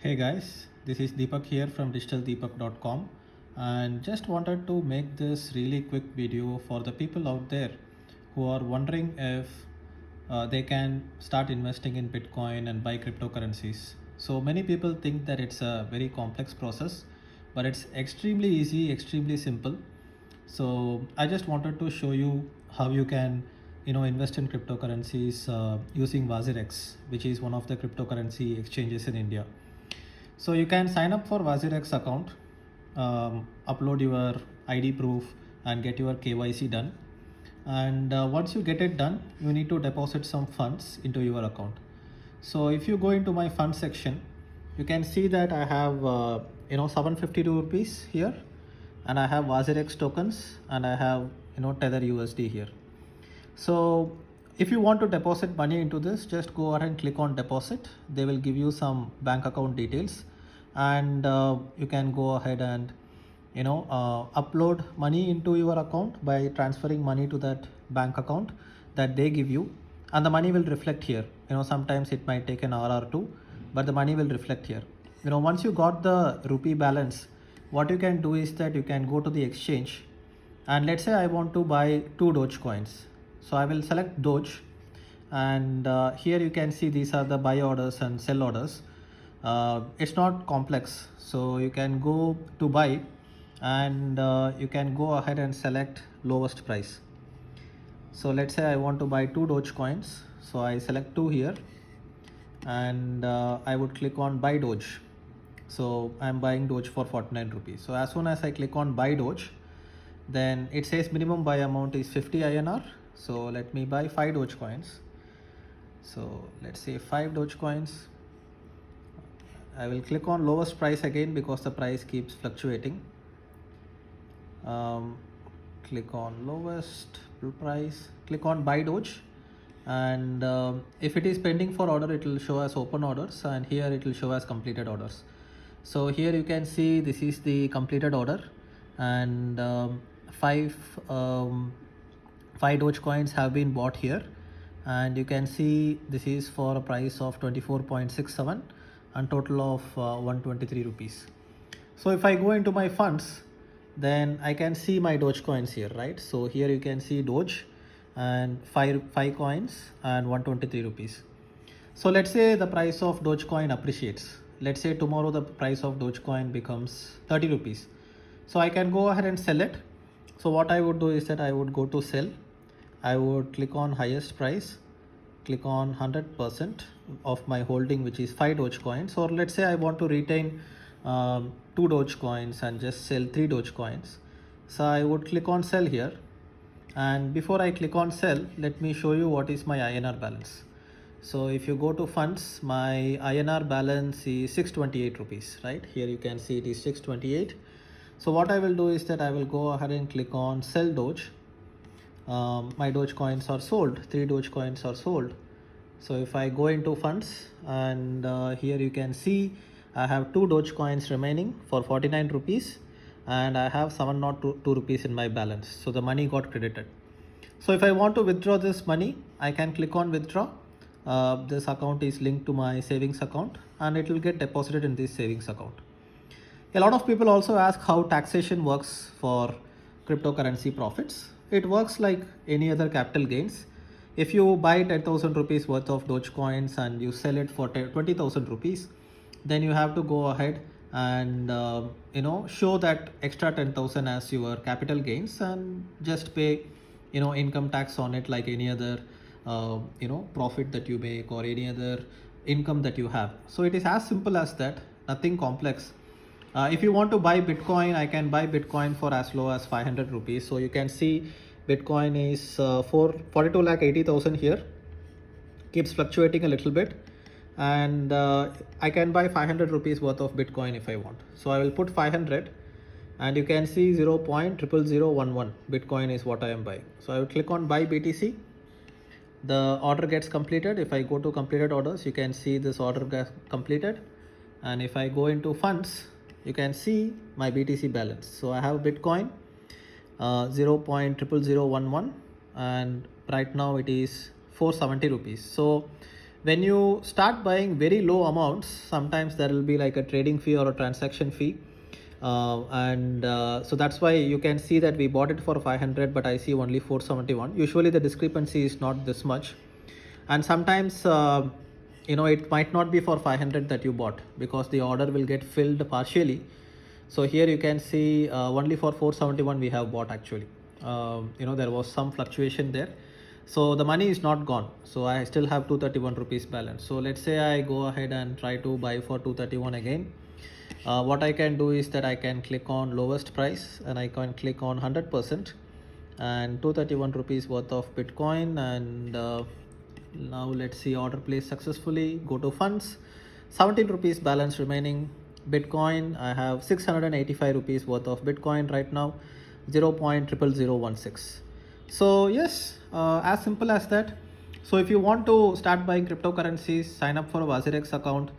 Hey guys, this is Deepak here from digitaldeepak.com and just wanted to make this really quick video for the people out there who are wondering if they can start investing in Bitcoin and buy cryptocurrencies. So many people think that it's a very complex process, but it's extremely easy, extremely simple. So I just wanted to show you how you can invest in cryptocurrencies using Wazirex, which is one of the cryptocurrency exchanges in India. So you can sign up for Wazirex account, upload your ID proof and get your KYC done. And once you get it done, you need to deposit some funds into your account. So if you go into my fund section, you can see that I have 752 rupees here, and I have Wazirex tokens, and I have Tether USD here. So if you want to deposit money into this, just go ahead and click on deposit. They will give you some bank account details, and you can go ahead and upload money into your account by transferring money to that bank account that they give you, and the money will reflect here. Sometimes it might take an hour or two, but the money will reflect here. Once you got the rupee balance, what you can do is that you can go to the exchange, and let's say I want to buy 2 Dogecoins. So I will select Doge, and here you can see these are the buy orders and sell orders. It's not complex, so you can go to buy, and you can go ahead and select lowest price. So let's say I want to buy 2 Dogecoins, so I select 2 here, and I would click on buy Doge. So I'm buying Doge for 49 rupees. So as soon as I click on buy Doge, then it says minimum buy amount is 50 INR. So let me buy 5 Dogecoins. So let's say 5 Dogecoins. I will click on lowest price again because the price keeps fluctuating. Click on lowest price, click on buy Doge, and if it is pending for order, it will show as open orders, and here it will show as completed orders. So here you can see this is the completed order, and five Dogecoins have been bought here, and you can see this is for a price of 24.67 and total of 123 rupees. So if I go into my funds, then I can see my Dogecoins here, right? So here you can see Doge and five coins and 123 rupees. So let's say the price of Dogecoin appreciates. Let's say tomorrow the price of Dogecoin becomes 30 rupees. So I can go ahead and sell it. So what I would do is that I would go to sell. I would click on highest price, click on 100% of my holding, which is 5 Dogecoins. Or let's say I want to retain 2 Dogecoins and just sell 3 Dogecoins. So I would click on sell here. And before I click on sell, let me show you what is my INR balance. So if you go to funds, my INR balance is 628 rupees, right? Here you can see it is 628. So what I will do is that I will go ahead and click on sell Doge. My Dogecoins are sold, 3 Dogecoins are sold. So if I go into funds, and here you can see I have 2 Dogecoins remaining for 49 rupees, and I have 702 rupees in my balance. So the money got credited. So if I want to withdraw this money, I can click on withdraw. This account is linked to my savings account, and it will get deposited in this savings account. A lot of people also ask how taxation works for cryptocurrency profits. It works like any other capital gains. If you buy 10,000 rupees worth of Dogecoins and you sell it for 20,000 rupees, then you have to go ahead and show that extra 10,000 as your capital gains, and just pay income tax on it like any other profit that you make or any other income that you have. So it is as simple as that, nothing complex. If you want to buy Bitcoin, I can buy Bitcoin for as low as 500 rupees. So you can see Bitcoin is for 42 lakh 80,000 here, keeps fluctuating a little bit, and I can buy 500 rupees worth of Bitcoin if I want. So I will put 500, and you can see 0.00011 Bitcoin is what I am buying. So I will click on buy BTC. The order gets completed. If I go to completed orders, you can see this order gets completed, and if I go into funds, you can see my BTC balance. So I have Bitcoin 0.00011, and right now it is 470 rupees. So when you start buying very low amounts, sometimes there will be like a trading fee or a transaction fee. So that's why you can see that we bought it for 500, but I see only 471. Usually the discrepancy is not this much. And sometimes, it might not be for 500 that you bought, because the order will get filled partially. So here you can see only for 471 we have bought actually. There was some fluctuation there. So the money is not gone. So I still have 231 rupees balance. So let's say I go ahead and try to buy for 231 again. What I can do is that I can click on lowest price and I can click on 100% and 231 rupees worth of Bitcoin. And now let's see, order placed successfully. Go to funds, 17 rupees balance remaining. Bitcoin, I have 685 rupees worth of Bitcoin right now, 0.00016. So yes, as simple as that. So if you want to start buying cryptocurrencies, sign up for a WazirX account.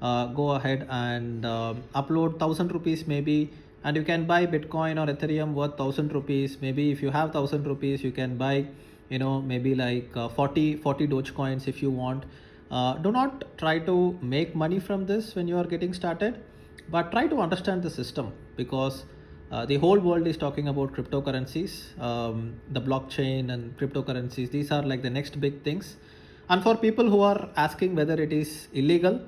Go ahead and upload 1000 rupees maybe, and you can buy Bitcoin or Ethereum worth 1000 rupees. Maybe if you have 1000 rupees, you can buy, maybe like 40 Dogecoins if you want. Do not try to make money from this when you are getting started, but try to understand the system, because the whole world is talking about cryptocurrencies, the blockchain and cryptocurrencies. These are like the next big things. And for people who are asking whether it is illegal,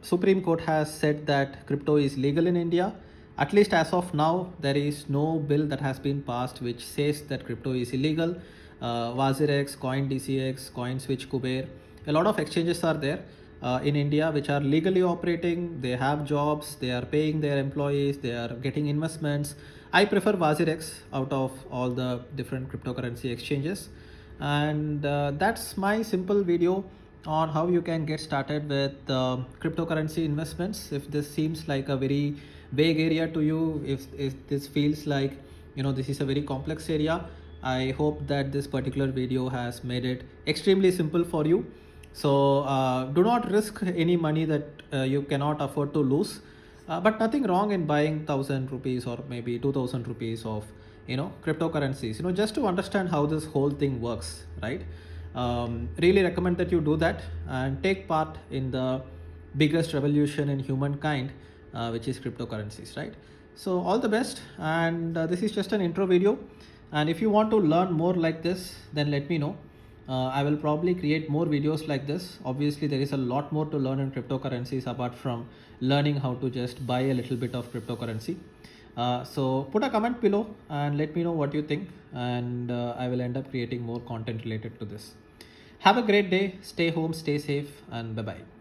Supreme Court has said that crypto is legal in India. At least as of now, there is no bill that has been passed which says that crypto is illegal. WazirX, CoinDCX, CoinSwitch, Kuber, a lot of exchanges are there in India which are legally operating. They have jobs, they are paying their employees, they are getting investments. I prefer WazirX out of all the different cryptocurrency exchanges. And that's my simple video on how you can get started with cryptocurrency investments. If this seems like a very vague area to you, if this feels like this is a very complex area, I hope that this particular video has made it extremely simple for you. So do not risk any money that you cannot afford to lose. But nothing wrong in buying 1000 rupees or maybe 2000 rupees of cryptocurrencies, just to understand how this whole thing works, right? Really recommend that you do that and take part in the biggest revolution in humankind, which is cryptocurrencies, right? So all the best. And this is just an intro video, and if you want to learn more like this, then let me know. I will probably create more videos like this. Obviously there is a lot more to learn in cryptocurrencies apart from learning how to just buy a little bit of cryptocurrency. So put a comment below and let me know what you think, and I will end up creating more content related to this. Have a great day, stay home, stay safe, and bye bye.